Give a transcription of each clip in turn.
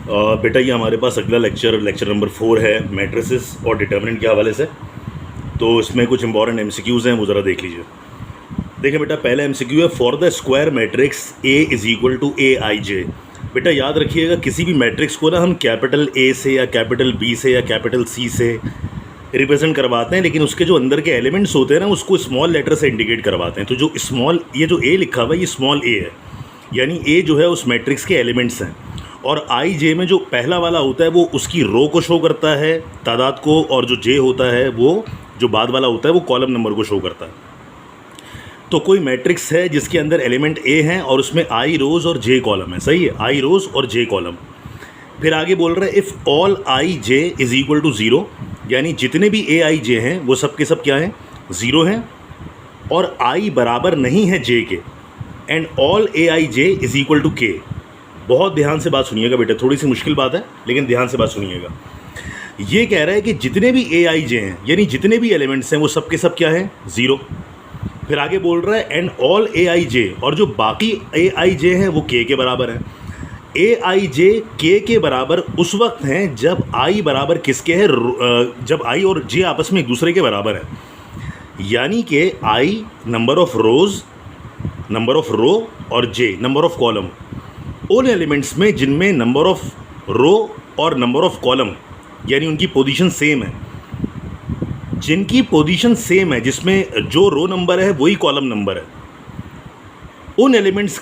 बेटा ये हमारे पास अगला लेक्चर नंबर 4 है मैट्रिसेस और डिटर्मिनेंट के हवाले से। तो इसमें कुछ इंपॉर्टेंट एमसीक्यूज़ हैं, वो ज़रा देख लीजिए। देखिए बेटा, पहला एमसीक्यू है for the square matrix A is equal to A I J. बेटा याद रखिएगा, किसी भी मैट्रिक्स को ना हम कैपिटल ए से या कैपिटल बी से या कैपिटल सी से रिप्रेजेंट करवाते हैं, लेकिन उसके जो अंदर के एलिमेंट्स होते हैं ना, उसको स्मॉल लेटर से इंडिकेट करवाते हैं। तो जो स्मॉल, ये जो ए लिखा हुआ है, ये स्मॉल ए है, यानी ए जो है उस मैट्रिक्स के एलिमेंट्स हैं। और आई जे में जो पहला वाला होता है वो उसकी रो को शो करता है, तादाद को, और जो जे होता है वो जो बाद वाला होता है वो कॉलम नंबर को शो करता है। तो कोई मैट्रिक्स है जिसके अंदर एलिमेंट ए हैं और उसमें आई रोज़ और जे कॉलम है, सही है, आई रोज़ और जे कॉलम। फिर आगे बोल रहा है if all I J is equal to zero, यानी जितने भी ए आई जे हैं वो सब के सब क्या हैं, ज़ीरो हैं, और आई बराबर नहीं है J K, and all A I J is equal to K. बहुत ध्यान से बात सुनिएगा बेटा, थोड़ी सी मुश्किल बात है लेकिन ध्यान से बात सुनिएगा। ये कह रहा है कि जितने भी ए आई जे हैं, यानी जितने भी एलिमेंट्स हैं वो सब के सब क्या हैं, ज़ीरो। फिर आगे बोल रहा है एंड ऑल ए आई जे, और जो बाकी ए आई जे हैं वो के बराबर हैं। ए आई जे के बराबर उस वक्त हैं जब आई बराबर किसके है, जब आई और जे आपस में एक दूसरे के बराबर है। यानी कि I number of rows, number of row, और जे नंबर ऑफ कॉलम, उन एलिमेंट्स में जिनमें नंबर ऑफ रो और नंबर ऑफ कॉलम यानी उनकी पोजीशन सेम है, जिनकी पोजीशन सेम है, जिसमें जो रो नंबर है वही कॉलम नंबर है, उन एलिमेंट्स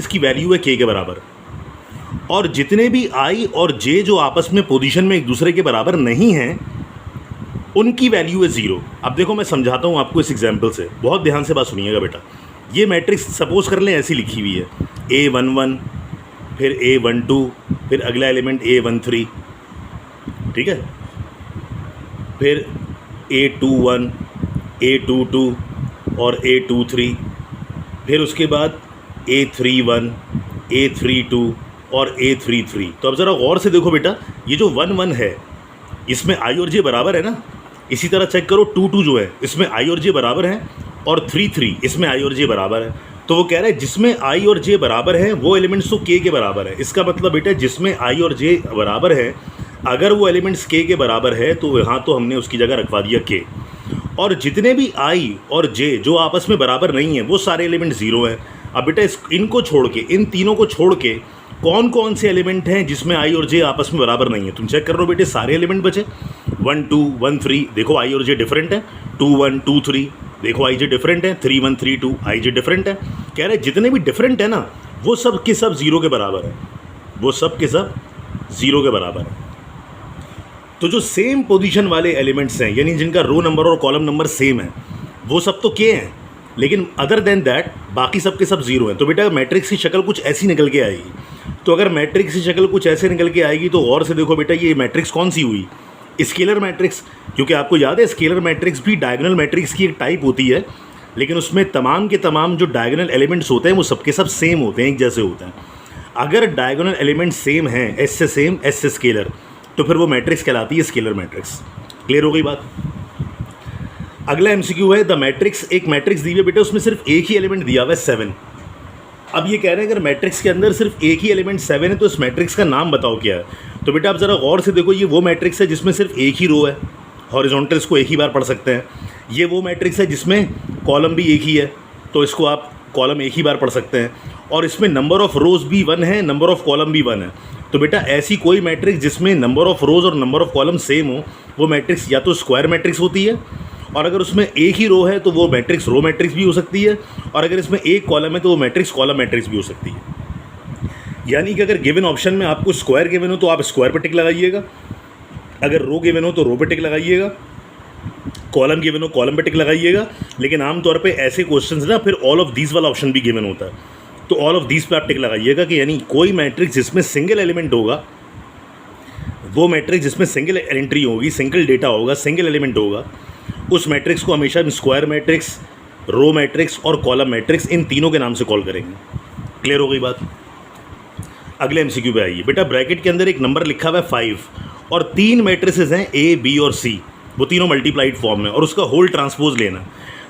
की वैल्यू है के बराबर। और जितने भी आई और जे जो आपस में पोजीशन में एक दूसरे के बराबर नहीं हैं, उनकी वैल्यू है ज़ीरो। अब देखो मैं समझाता हूँ आपको इस एग्जाम्पल से, बहुत ध्यान से बात सुनिएगा बेटा। ये मैट्रिक्स सपोज कर लें ऐसी लिखी हुई है, A11, फिर A12, फिर अगला एलिमेंट A13, ठीक है, फिर A21, A22 और A23, फिर उसके बाद A31, A32 और A33। तो अब ज़रा गौर से देखो बेटा, ये जो 1 है इसमें आई और जे बराबर है ना। इसी तरह चेक करो 2 जो है इसमें आई और जे बराबर हैं, और 3 इसमें आई और जे बराबर है। तो वो कह रहा है जिसमें आई और जे बराबर हैं वो एलिमेंट्स तो के बराबर है। इसका मतलब बेटा जिसमें आई और जे बराबर है, अगर वो एलिमेंट्स के बराबर है तो यहाँ तो हमने उसकी जगह रखवा दिया के। और जितने भी आई और जे जो आपस में बराबर नहीं है वो सारे एलिमेंट ज़ीरो हैं। अब बेटा इनको छोड़ के, इन तीनों को छोड़ के कौन कौन से एलिमेंट हैं जिसमें आई और जे आपस में बराबर नहीं है, तुम चेक कर लो बेटे। सारे एलिमेंट बचे 1 2 1 3, देखो आई और जे डिफरेंट है। 2 1 2 3, देखो आई जे डिफरेंट है। 3 1 3 2, आई जे डिफरेंट है। कह रहे जितने भी डिफरेंट है ना वो सब के सब ज़ीरो के बराबर है, वो सब के सब ज़ीरो के बराबर है। तो जो सेम पोजीशन वाले एलिमेंट्स हैं, यानी जिनका रो नंबर और कॉलम नंबर सेम है, वो सब तो के हैं, लेकिन अदर देन दैट बाकी सब के सब ज़ीरो हैं। तो बेटा मैट्रिक्स की शक्ल कुछ ऐसी निकल के आएगी। तो अगर मैट्रिक्स की शक्ल कुछ ऐसे निकल के आएगी तो गौर से देखो बेटा, ये मैट्रिक्स कौन सी हुई, स्केलर मैट्रिक्स। क्योंकि आपको याद है स्केलर मैट्रिक्स भी डायगोनल मैट्रिक्स की एक टाइप होती है, लेकिन उसमें तमाम के तमाम जो डायगोनल एलिमेंट्स होते हैं वो सबके सब सेम होते हैं, एक जैसे होते हैं। अगर डायगोनल एलिमेंट सेम हैं, एस से सेम, एस से स्केलर, तो फिर वो मैट्रिक्स कहलाती है स्केलर मैट्रिक्स। क्लियर हो गई बात। अगला एमसीक्यू है द मैट्रिक्स। एक मैट्रिक्स दी हुई है बेटा, उसमें सिर्फ एक ही एलिमेंट दिया हुआ है 7। अब ये कह रहे हैं अगर मैट्रिक्स के अंदर सिर्फ एक ही एलिमेंट 7 है तो इस मैट्रिक्स का नाम बताओ क्या है। तो बेटा आप ज़रा गौर से देखो, ये वो मैट्रिक्स है जिसमें सिर्फ एक ही रो है, हॉरिजॉन्टल्स को एक ही बार पढ़ सकते हैं। ये वो मैट्रिक्स है जिसमें कॉलम भी एक ही है, तो इसको आप कॉलम एक ही बार पढ़ सकते हैं। और इसमें नंबर ऑफ़ रोज़ भी 1 है, नंबर ऑफ़ कॉलम भी 1 है। तो बेटा ऐसी कोई मैट्रिक्स जिसमें नंबर ऑफ़ रोज़ और नंबर ऑफ़ कॉलम सेम हो, वो मैट्रिक्स या तो स्क्वायर मैट्रिक्स होती है, और अगर उसमें एक ही रो है तो वो मैट्रिक्स रो मैट्रिक्स भी हो सकती है, और अगर इसमें एक कॉलम है तो वो मैट्रिक्स कॉलम मैट्रिक्स भी हो सकती है। यानी कि अगर गिवन ऑप्शन में आपको स्क्वायर गिवन हो तो आप स्क्वायर पे टिक लगाइएगा, अगर रो गिवन हो तो रो पे टिक लगाइएगा, कॉलम गिवन हो कॉलम पे टिक लगाइएगा। लेकिन आमतौर पे ऐसे क्वेश्चंस ना फिर ऑल ऑफ दीज वाला ऑप्शन भी गिवन होता है, तो ऑल ऑफ दीज पे आप टिक लगाइएगा कि यानी कोई मैट्रिक्स जिसमें सिंगल एलिमेंट होगा, वो मैट्रिक्स जिसमें सिंगल एंट्री होगी, सिंगल डेटा होगा, सिंगल एलिमेंट होगा, उस मैट्रिक्स को हमेशा स्क्वायर मैट्रिक्स, रो मैट्रिक्स और कॉलम मैट्रिक्स, इन तीनों के नाम से कॉल करेंगे। क्लियर हो गई बात। अगले एमसीक्यू पे आइए बेटा। ब्रैकेट के अंदर एक नंबर लिखा हुआ है 5 और 3 मैट्रिसेस हैं A, B और C, वो तीनों मल्टीप्लाइड फॉर्म में, और उसका होल ट्रांसपोज लेना।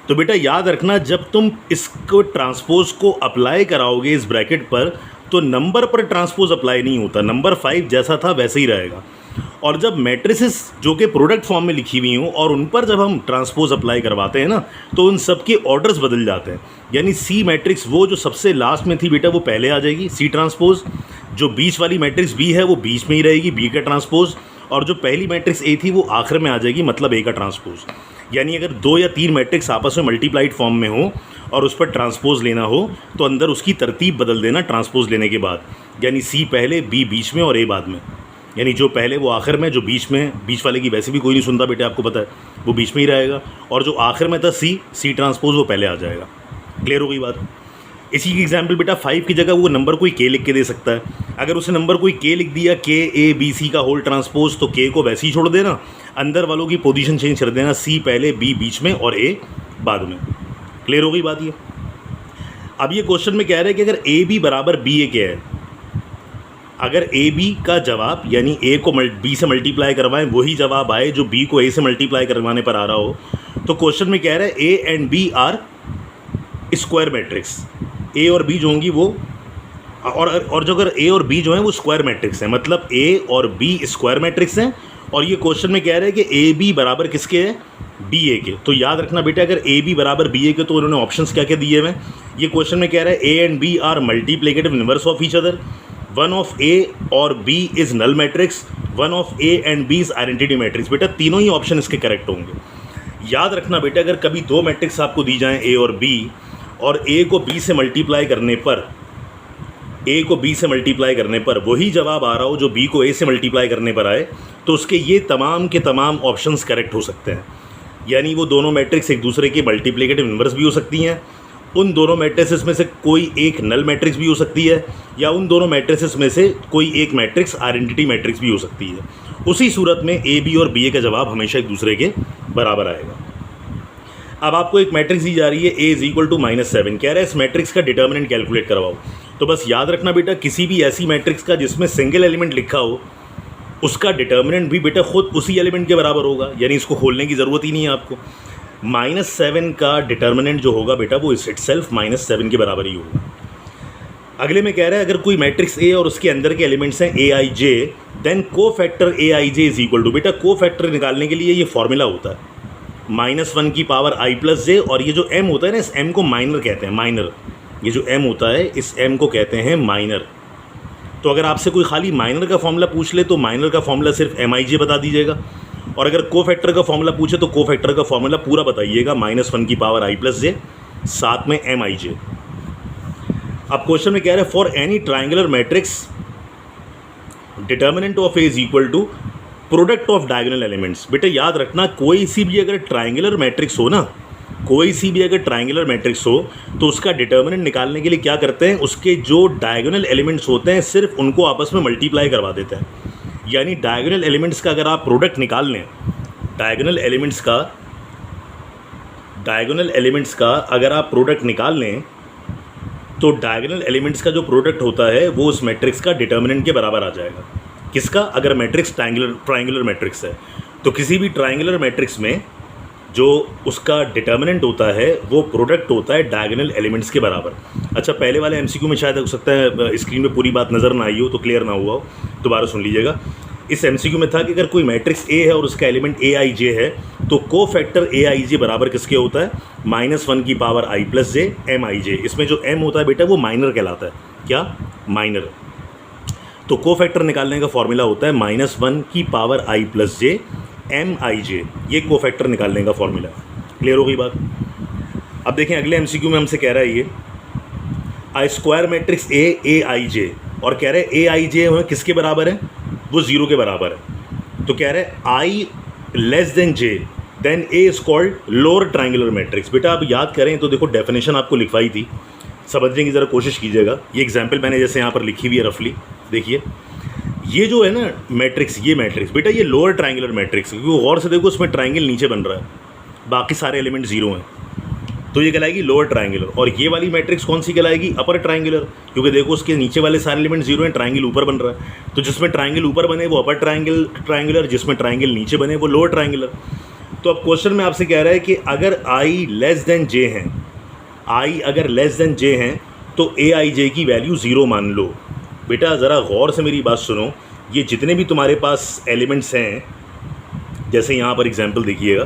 तो बेटा याद रखना, जब तुम इसको ट्रांसपोज को अप्लाई कराओगे इस ब्रैकेट पर तो नंबर पर ट्रांसपोज अप्लाई नहीं होता, नंबर 5 जैसा था वैसे ही रहेगा। और जब मैट्रिसेस जो कि प्रोडक्ट फॉर्म में लिखी हुई हों और उन पर जब हम ट्रांसपोज अप्लाई करवाते हैं ना, तो उन सब के ऑर्डर्स बदल जाते हैं। यानी सी मैट्रिक्स वो जो सबसे लास्ट में थी बेटा वो पहले आ जाएगी सी ट्रांसपोज, जो बीच वाली मैट्रिक्स बी है वो बीच में ही रहेगी बी का ट्रांसपोज, और जो पहली मैट्रिक्स ए थी वो आखिर में आ जाएगी मतलब ए का ट्रांसपोज। यानी अगर 2 या 3 मैट्रिक्स आपस में मल्टीप्लाइड फॉर्म में हो और उस पर ट्रांसपोज लेना हो तो अंदर उसकी तरतीब बदल देना ट्रांसपोज लेने के बाद, यानी सी पहले बी बीच में और ए बाद में। यानी जो पहले वो आखिर में, जो बीच में, बीच वाले की वैसे भी कोई नहीं सुनता बेटे आपको पता है, वो बीच में ही रहेगा, और जो आखिर में था सी ट्रांसपोज वो पहले आ जाएगा। क्लियर हो गई बात। इसी की एग्जाम्पल बेटा 5 की जगह वो नंबर कोई के लिख के दे सकता है। अगर उसे नंबर कोई के लिख दिया के ए बी सी का होल ट्रांसपोज, तो के को वैसे ही छोड़ देना, अंदर वालों की पोजीशन चेंज कर देना, सी पहले बी बीच में और ए बाद में। क्लियर हो गई बात ये। अब ये क्वेश्चन में कह रहे हैं कि अगर ए बी बराबर बी ए क्या है, अगर ए बी का जवाब यानी ए को बी से मल्टीप्लाई करवाएं वही जवाब आए जो बी को ए से मल्टीप्लाई करवाने पर आ रहा हो, तो क्वेश्चन में कह रहा है A and B are square matrix. A और बी जो होंगी वो और जो अगर ए और बी जो है वो स्क्वायर मैट्रिक्स है, मतलब ए और बी स्क्वायर मैट्रिक्स हैं। और ये क्वेश्चन में कह रहे हैं कि ए बी बराबर किसके है, बी ए के। तो याद रखना बेटा अगर ए बी बराबर बी ए के तो उन्होंने ऑप्शंस क्या क्या दिए हुए। ये क्वेश्चन में कह रहा है A and B are multiplicative inverse of each other, one of A और B is null matrix, one of A and B is identity matrix. बेटा तीनों ही ऑप्शन इसके करेक्ट होंगे। याद रखना बेटा अगर कभी 2 मैट्रिक्स आपको दी जाएँ ए और बी, और ए को बी से मल्टीप्लाई करने पर वही जवाब आ रहा हो जो बी को ए से मल्टीप्लाई करने पर आए, तो उसके ये तमाम के तमाम ऑप्शंस करेक्ट हो सकते हैं। यानी वो दोनों मैट्रिक्स एक दूसरे के मल्टीप्लिकेटिव इनवर्स भी हो सकती हैं, उन दोनों मैट्रिसेस में से कोई एक नल मैट्रिक्स भी हो सकती है, या उन दोनों मैट्रिसेस में से कोई एक मैट्रिक्स आइडेंटिटी मैट्रिक्स भी हो सकती है। उसी सूरत में ए बी और बी ए का जवाब हमेशा एक दूसरे के बराबर आएगा। अब आपको एक मैट्रिक्स दी जा रही है a इज इक्वल टू -7, कह रहा है इस मैट्रिक्स का डिटर्मिनेंट कैलकुलेट करवाओ। तो बस याद रखना बेटा किसी भी ऐसी मैट्रिक्स का जिसमें सिंगल एलिमेंट लिखा हो उसका डिटर्मिनेंट भी बेटा खुद उसी एलिमेंट के बराबर होगा, यानी इसको खोलने की ज़रूरत ही नहीं है आपको। -7 का डिटर्मिनेंट जो होगा बेटा वो इटसेल्फ -7 के बराबर ही होगा। अगले में कह रहा है अगर कोई मैट्रिक्स ए और उसके अंदर के एलिमेंट्स हैं A I J, then cofactor A I J is equal to, बेटा को फैक्टर निकालने के लिए ये फॉर्मूला होता है -1 की पावर i प्लस जे, और ये जो m होता है ना इस m को माइनर कहते हैं, माइनर। ये जो m होता है इस m को कहते हैं माइनर। तो अगर आपसे कोई खाली माइनर का फॉर्मूला पूछ ले तो माइनर का फॉर्मूला सिर्फ MIJ बता दीजिएगा, और अगर को फैक्टर का फॉर्मूला पूछे तो को फैक्टर का फॉर्मूला पूरा बताइएगा, -1 की पावर i प्लस जे साथ में MIJ। अब क्वेश्चन में कह रहे हैं for any triangular matrix determinant of A is equal to product of diagonal elements. बेटा याद रखना कोई सी भी अगर ट्राइंगुलर मैट्रिक्स हो ना, कोई सी भी अगर ट्राइंगुलर मैट्रिक्स हो तो उसका डिटर्मिनेंट निकालने के लिए क्या करते हैं, उसके जो डायगोनल एलिमेंट्स होते हैं सिर्फ उनको आपस में मल्टीप्लाई करवा देते हैं। यानी डायगोनल एलिमेंट्स का अगर आप प्रोडक्ट निकाल लें, डायगोनल एलिमेंट्स का अगर आप प्रोडक्ट निकाल लें तो डायगोनल एलिमेंट्स का जो प्रोडक्ट होता है वो उस मैट्रिक्स का डिटर्मिनेंट के बराबर आ जाएगा। किसका, अगर मैट्रिक्स ट्राइंगुलर मैट्रिक्स है तो किसी भी ट्राइंगुलर मैट्रिक्स में जो उसका डिटर्मिनेंट होता है वो प्रोडक्ट होता है डायगोनल एलिमेंट्स के बराबर। अच्छा पहले वाले MCQ में शायद हो सकता है स्क्रीन पे पूरी बात नज़र ना आई हो तो क्लियर ना हुआ हो, दोबारा सुन लीजिएगा। इस MCQ में था कि अगर कोई मैट्रिक्स A है और उसका एलिमेंट AIJ है तो को फैक्टर AIJ बराबर किसके होता है, -1 की power i plus J MIJ। इसमें जो m होता है बेटा वो माइनर कहलाता है। क्या, माइनर। तो को फैक्टर निकालने का फॉर्मूला होता है -1 की power i plus J MIJ, ये को फैक्टर निकालने का फॉर्मूला। क्लियर हो गई बात। अब देखें अगले MCQ में हमसे कह रहा है ये स्क्वायर मैट्रिक्स AIJ, और कह रहे हैं AIJ किसके बराबर है, वो 0 के बराबर है। तो कह रहे हैं I less than J then A is called lower triangular matrix. बेटा आप याद करें तो देखो डेफिनेशन आपको लिखवाई थी, समझने की ज़रा कोशिश कीजिएगा। ये एग्जाम्पल मैंने जैसे यहाँ पर लिखी हुई है रफली, देखिए ये जो है ना मैट्रिक्स, ये मैट्रिक्स बेटा ये लोअर ट्राइंगुलर मैट्रिक्स, क्योंकि गौर से देखो उसमें ट्राइंगल नीचे बन रहा है, बाकी सारे एलिमेंट 0 हैं, तो ये कहलाएगी लोअर ट्राइंगुलर। और ये वाली मैट्रिक्स कौन सी कहलाएगी, अपर ट्राइंगुलर, क्योंकि देखो उसके नीचे वाले सारे एलिमेंट 0 हैं, ट्राइंगल ऊपर बन रहा है, तो जिसमें ट्राइंगल ऊपर बने वो अपर ट्राइंगुलर, जिसमें ट्राइंगल नीचे बने वो लोअर ट्राइंगुलर। तो अब क्वेश्चन में आपसे कह रहा है कि अगर I लेस देन J हैं, I अगर लेस देन J हैं तो ए आई जे की वैल्यू 0 मान लो। बेटा ज़रा गौर से मेरी बात सुनो, ये जितने भी तुम्हारे पास एलिमेंट्स हैं, जैसे यहाँ पर एग्जाम्पल देखिएगा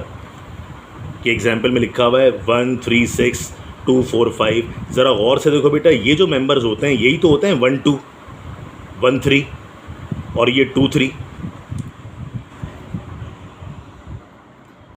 कि एग्जाम्पल में लिखा हुआ है 1 3 6 2 4 5। ज़रा गौर से देखो बेटा, ये जो मेंबर्स होते हैं यही तो होते हैं 1 2 1 3 और ये 2 3।